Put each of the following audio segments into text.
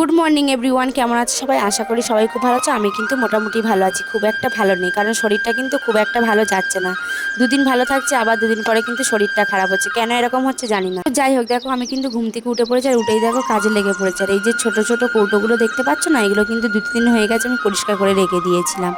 Good morning everyone, কেমন আছে সবাই? আশা করি সবাই খুব ভালো আছে। আমি কিন্তু মোটামুটি ভালো আছি, খুব একটা ভালো নেই, কারণ শরীরটা কিন্তু খুব একটা ভালো যাচ্ছে না। দুদিন ভালো থাকছে, আবার দুদিন পরে কিন্তু শরীরটা খারাপ হচ্ছে। কেন এরকম হচ্ছে জানি না। যাই হোক, দেখো আমি কিন্তু ঘুম থেকে উঠে পড়েছি, আর উঠেই দেখো কাজে লেগে পড়েছে। আর এই যে ছোট ছোট কৌটোগুলো দেখতে পাচ্ছ না, এগুলো কিন্তু 2-3 দিন হয়ে গেছে আমি পরিষ্কার করে রেখে দিয়েছিলাম।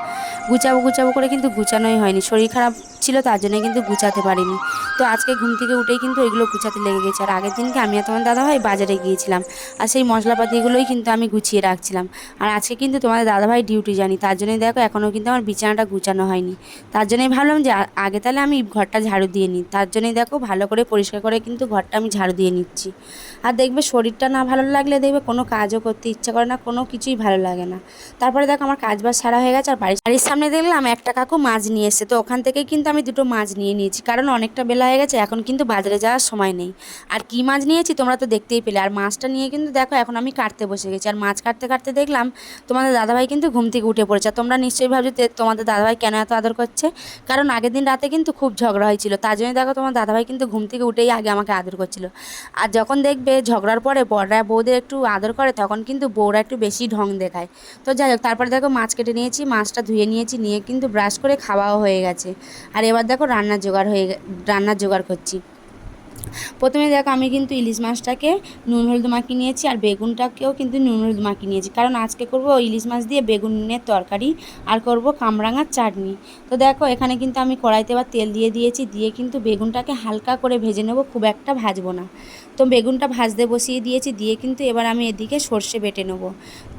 গুছাবো করে কিন্তু গুছানোই হয়নি, শরীর খারাপ ছিল তার জন্য কিন্তু গুছাতে পারিনি। তো আজকে ঘুম থেকে উঠেই কিন্তু এগুলো গুছাতে লেগে গেছে। আর আগের দিনকে আমি আর তোমার দাদাভাই বাজারে গিয়েছিলাম, আর সেই মশলাপাতিগুলোই কিন্তু আমি গুছিয়ে রাখছিলাম। আর আজকে কিন্তু তোমাদের দাদাভাই ডিউটি জানি, তার জন্যই দেখো এখনও কিন্তু আমার বিছানাটা গুছানো হয়নি। তার জন্যই ভাবলাম যে আগে তাহলে আমি ঘরটা ঝাড়ু দিয়ে নিই। তার জন্যই দেখো ভালো করে পরিষ্কার করে কিন্তু ঘরটা আমি ঝাড়ু দিয়ে নিচ্ছি। আর দেখবে শরীরটা না ভালো লাগলে দেখবে কোনো কাজও করতে ইচ্ছা করে না, কোনো কিছুই ভালো লাগে না। তারপরে দেখো আমার কাজ বাজ সারা হয়ে গেছে। আর বাড়ির সামনে দেখলাম একটা কাকু মাছ নিয়ে এসেছে, তো ওখান থেকেই কিন্তু আমি 2টো মাছ নিয়ে নিয়েছি, কারণ অনেকটা বেলা হয়ে গেছে, এখন কিন্তু বাজারে যাওয়ার সময় নেই। আর কি মাছ নিয়েছি তোমরা তো দেখতেই পেলে। আর মাছটা নিয়ে কিন্তু দেখো এখন আমি কাটতে বসে গেছি। আর মাছ কাটতে কাটতে দেখলাম তোমাদের দাদাভাই কিন্তু ঘুম থেকে উঠে পড়েছে। তোমরা নিশ্চয়ই ভাবছো তোমাদের দাদাভাই কেন এত আদর করছে, কারণ আগের দিন রাতে কিন্তু খুব ঝগড়া হয়েছিল, তার জন্য দেখো তোমার দাদাভাই কিন্তু ঘুম থেকে উঠেই আগে আমাকে আদর করছিল। আর যখন দেখবে ঝগড়ার পরে বড়রা বউদের একটু আদর করে, তখন কিন্তু বউরা একটু বেশি ঢং দেখায়। তো যাই হোক, তারপরে দেখো মাছ কেটে নিয়েছি, মাছটা ধুয়ে নিয়েছি, নিয়ে কিন্তু ব্রাশ করে খাওয়াও হয়ে গেছে। আর এবার দেখো রান্নার জোগাড় করছি। প্রথমে দেখো আমি কিন্তু ইলিশ মাছটাকে নুন হলুদ মাখিয়ে নিয়েছি, আর বেগুনটাকেও কিন্তু নুন হলুদ মাখিয়ে নিয়েছি, কারণ আজকে করব ইলিশ মাছ দিয়ে বেগুনের তরকারি, আর করব কামরাঙার চাটনি। তো দেখো এখানে কিন্তু আমি কড়াইতে এবার তেল দিয়ে দিয়েছি, দিয়ে কিন্তু বেগুনটাকে হালকা করে ভেজে নেব, খুব একটা ভাজবো না। তো বেগুনটা ভাজতে বসিয়ে দিয়েছি, দিয়ে কিন্তু এবার আমি এদিকে সর্ষে বেটে নেব।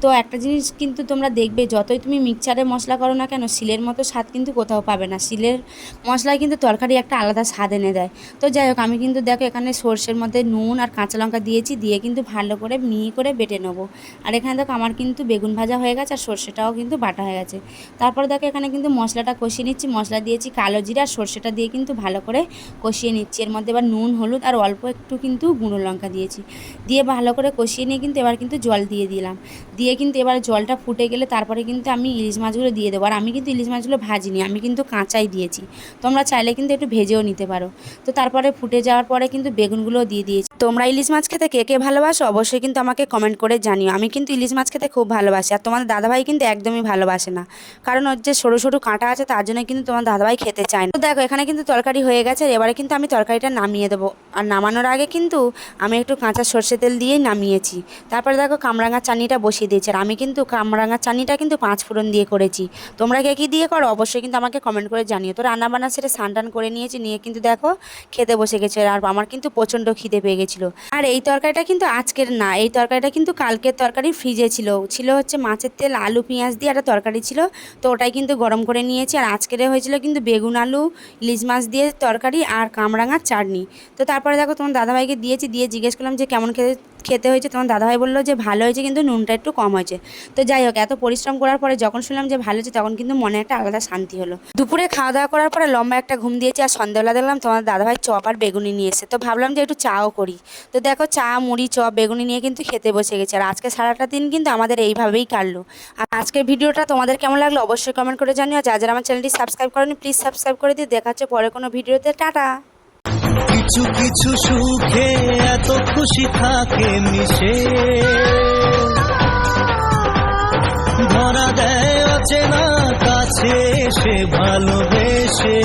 তো একটা জিনিস কিন্তু তোমরা দেখবে, যতই তুমি মিক্সচারে মশলা করো না কেন, শিলের মতো স্বাদ কিন্তু কোথাও পাবে না। শিলের মশলায় কিন্তু তরকারি একটা আলাদা স্বাদ এনে দেয়। তো যাই হোক, আমি কিন্তু দেখো এখানে সর্ষের মধ্যে নুন আর কাঁচা লঙ্কা দিয়েছি, দিয়ে কিন্তু ভালো করে মিহি করে বেটে নেবো। আর এখানে দেখো আমার কিন্তু বেগুন ভাজা হয়ে গেছে, আর সর্ষেটাও কিন্তু বাটা হয়ে গেছে। তারপর দেখো এখানে কিন্তু মশলাটা কষিয়ে নিচ্ছি। মশলা দিয়েছি কালো জিরা, আর সর্ষেটা দিয়ে কিন্তু ভালো করে কষিয়ে নিচ্ছি। এর মধ্যে এবার নুন হলুদ আর অল্প একটু কিন্তু গুঁড়ো লঙ্কা দিয়েছি, দিয়ে ভালো করে কষিয়ে নিয়ে কিন্তু এবার কিন্তু জল দিয়ে দিলাম। দিয়ে কিন্তু এবার জলটা ফুটে গেলে তারপরে কিন্তু আমি ইলিশ মাছগুলো দিয়ে দেবো। আর আমি কিন্তু ইলিশ মাছগুলো ভাজিনি, আমি কিন্তু কাঁচাই দিয়েছি। তোমরা চাইলে কিন্তু একটু ভেজেও নিতে পারো। তো তারপরে ফুটে যাওয়ার পরে কিন্তু বেগুনগুলো দিয়ে দিয়েছি। তোমরা ইলিশ মাছ খেতে কে কে ভালোবাসো অবশ্যই কিন্তু আমাকে কমেন্ট করে জানিও। আমি কিন্তু ইলিশ মাছ খেতে খুব ভালোবাসি, আর তোমাদের দাদাভাই কিন্তু একদমই ভালোবাসে না, কারণ ওর যে সরু সরু কাঁটা আছে, তার জন্য কিন্তু তোমার দাদাভাই খেতে চায় না। তো দেখো এখানে কিন্তু তরকারি হয়ে গেছে, এবারে কিন্তু আমি তরকারিটা নামিয়ে দেবো। আর নামানোর আগে কিন্তু আমি একটু কাঁচা সর্ষে তেল দিয়েই নামিয়েছি। তারপরে দেখো কামরাঙার চাটনিটা বসিয়ে দিয়েছি। আর আমি কিন্তু কামরাঙার চাটনিটা কিন্তু 5 ফোড়ন দিয়ে করেছি। তোমরা কে কী দিয়ে করো অবশ্যই কিন্তু আমাকে কমেন্ট করে জানিও। তো রান্নাবান্না সেটা স্নান করে নিয়েছি, নিয়ে কিন্তু দেখো খেতে বসে গেছে। আর আমার কিন্তু প্রচণ্ড খিদে পেয়ে গেছিলো। আর এই তরকারিটা কিন্তু আজকের না, এই তরকারিটা কিন্তু কালকের তরকারি ফ্রিজে ছিল হচ্ছে মাছের তেল আলু পেঁয়াজ দিয়ে একটা তরকারি ছিল, তো ওটাই কিন্তু গরম করে নিয়েছি। আর আজকের হয়েছিল কিন্তু বেগুন আলু ইলিশ মাছ দিয়ে তরকারি আর কামরাঙার চাটনি। তো তারপরে দেখো তোমার দাদাভাইকে দিয়েছি, দিয়ে জিজ্ঞেস করলাম যে কেমন খেতে হয়েছে। তোমার দাদাভাই বললো যে ভালো হয়েছে, কিন্তু নুনটা একটু কম হয়েছে। তো যাই হোক, এত পরিশ্রম করার পরে যখন শুনলাম যে ভালো হয়েছে, তখন কিন্তু মনে একটা আলাদা শান্তি হলো। দুপুরে খাওয়া দাওয়া করার পরে লম্বা একটা ঘুম দিয়েছি, আর সন্ধ্যাবেলা দেখলাম তোমার দাদাভাই চপ আর বেগুনি নিয়ে এসে, তো ভাবলাম যে একটু চাও করি। তো দেখো চা মুড়ি চপ বেগুনি নিয়ে কিন্তু খেতে বসে গেছে। আর আজকে সারাটা দিন কিন্তু আমাদের এইভাবেই কাটলো। আর আজকের ভিডিওটা তোমাদের কেমন লাগলো অবশ্যই কমেন্ট করে জানিও। যারা আমার চ্যানেলটি সাবস্ক্রাইব করেনি প্লিজ সাবস্ক্রাইব করে দিয়ে, দেখা হচ্ছে পরে কোনো ভিডিওতে। টাটা। কিছু কিছু সুখে এত খুশি থাকে মিশে, ধরা দেয় অচেনা কাছে সে ভালোবেসে।